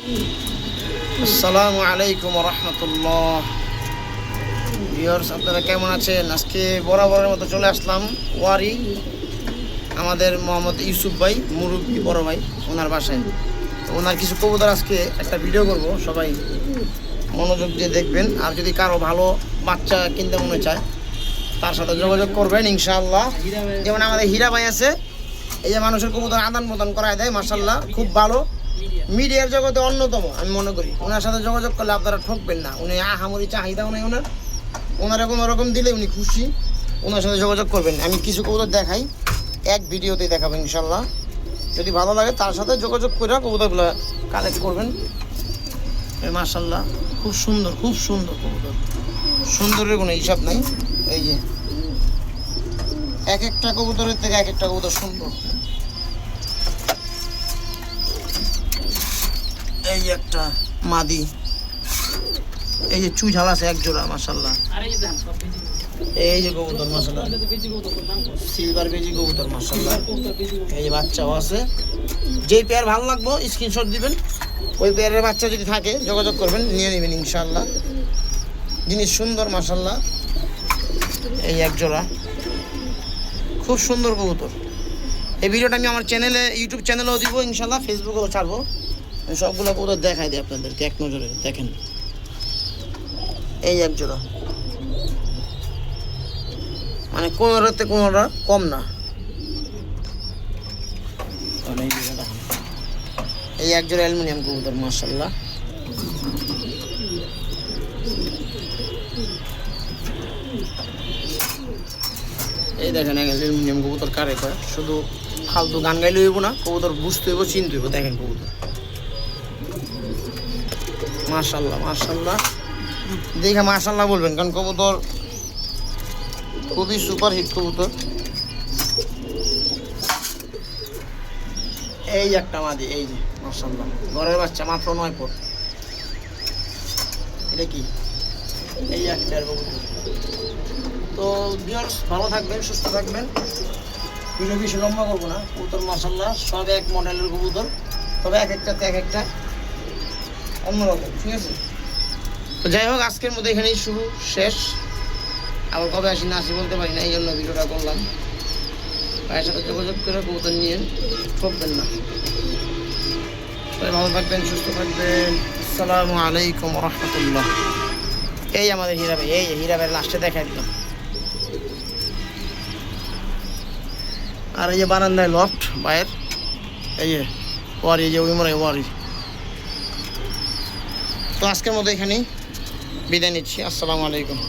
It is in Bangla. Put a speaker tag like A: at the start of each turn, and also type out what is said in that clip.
A: আসসালামু আলাইকুম ওয়া রাহমাতুল্লাহ। ভিউয়ার্স, আপনারা কেমন আছেন? আজকে বরাবরের মতো চলে আসলাম ওয়ারি আমাদের মোহাম্মদ ইউসুফ ভাই, মুরব্বী বড় ভাই, ওনার বাসায়। তো ওনার কিছু কবুতর আজকে একটা ভিডিও করব, সবাই মনোযোগ দিয়ে দেখবেন। আর যদি কারো ভালো বাচ্চা কিনতে মনে চায় তার সাথে যোগাযোগ করবেন ইনশাআল্লাহ। যেমন আমাদের হীরা ভাই আছে, এই যে মানুষের কবুতর আদান প্রদান করায় দেয়, মাশাআল্লাহ খুব ভালো, মিডিয়ার জগতে অন্যতম আমি মনে করি। ওনার সাথে যোগাযোগ করলে আপনারা ঠকবেন না। উনি আহামরি চাহিদাও নেই ওনার কোনো রকম দিলে উনি খুশি। ওনার সাথে যোগাযোগ করবেন। আমি কিছু কবুতর দেখাই, এক ভিডিওতেই দেখাবো ইনশাল্লাহ। যদি ভালো লাগে তার সাথে যোগাযোগ করে কবুতরগুলো কালেক্ট করবেন। মাশাআল্লাহ খুব সুন্দর কবুতর, সুন্দরের কোনো হিসাব নাই। এই যে এক একটা কবুতরের থেকে এক একটা কবুতর সুন্দর। এই যে একটা মাদি, এই যে চুই ঝাল আছে এক জোড়া মাশাআল্লাহ। এই যে কবুতর মাশাআল্লাহ, সিলভার বেজি কবুতর মাশাআল্লাহ। এই যে বাচ্চাও আছে। যেই পেয়ার ভালো লাগবে স্ক্রিনশট দিবেন, ওই পেয়ারের বাচ্চা যদি থাকে যোগাযোগ করবেন, নিয়ে নেবেন ইনশাআল্লাহ। জিনিস সুন্দর মাশাআল্লাহ। এই এক জোড়া খুব সুন্দর কবুতর। এই ভিডিওটা আমি আমার চ্যানেলে, ইউটিউব চ্যানেলেও দিব ইনশাআল্লাহ, ফেসবুকেও ছাড়বো। সবগুলো কবুতর দেখাই দিই আপনাদেরকে এক নজরে। দেখেন এই এক জোড়া, মানে কোনোটাতে কোনোটা কম না। এই এক জোড়া অ্যালুমিনিয়াম কবুতর মাশাআল্লাহ। এই দেখেন অ্যালুমিনিয়াম কবুতর কারে কয়, শুধু ফালতু গান গাইলে হইব না, কবুতর বুঝতে হইব, চিনতে হইব। দেখেন কবুতর মাশাআল্লাহ দেখে মাশাআল্লাহ বলবেন, কারণ কবুতর খুবই সুপার হিট কবুতর। এই একটা মাদি, এই যে মাশাআল্লাহ ঘরের বাচ্চা, মাত্র 9 ফুট। এটা কি? এই একটা কবুতর। তো ভিউয়ার্স, ভালো থাকবেন, সুস্থ থাকবেন। ভিডিও বেশি লম্বা করবো না। কবুতর মাশাআল্লাহ সব এক মডেলের কবুতর, তবে এক একটা অন্যরকম, ঠিক আছে? তো যাই হোক, আজকের মধ্যে এখানেই শুরু, শেষ। আবার কবে আসি না আসি বলতে পারি না, এই জন্য ভিডিওটা করলাম। ভাইয়ের সাথে যোগাযোগ করে কবুতর নিয়ে ঠকবেন না। সবাই ভালো থাকবেন, সুস্থ থাকবেন। আসসালামু আলাইকুম ওয়া রাহমাতুল্লাহ। এই আমাদের হীরা ভাই, এই হীরা ভাই লাস্টে দেখা দিলাম। আর এই যে বারান্দায় লফট ভাইয়ের, এই যে ওয়ারি, এই যে ওয়ারি। তো আজকের মতো এখানেই বিদায় নিচ্ছি। আসসালামু আলাইকুম।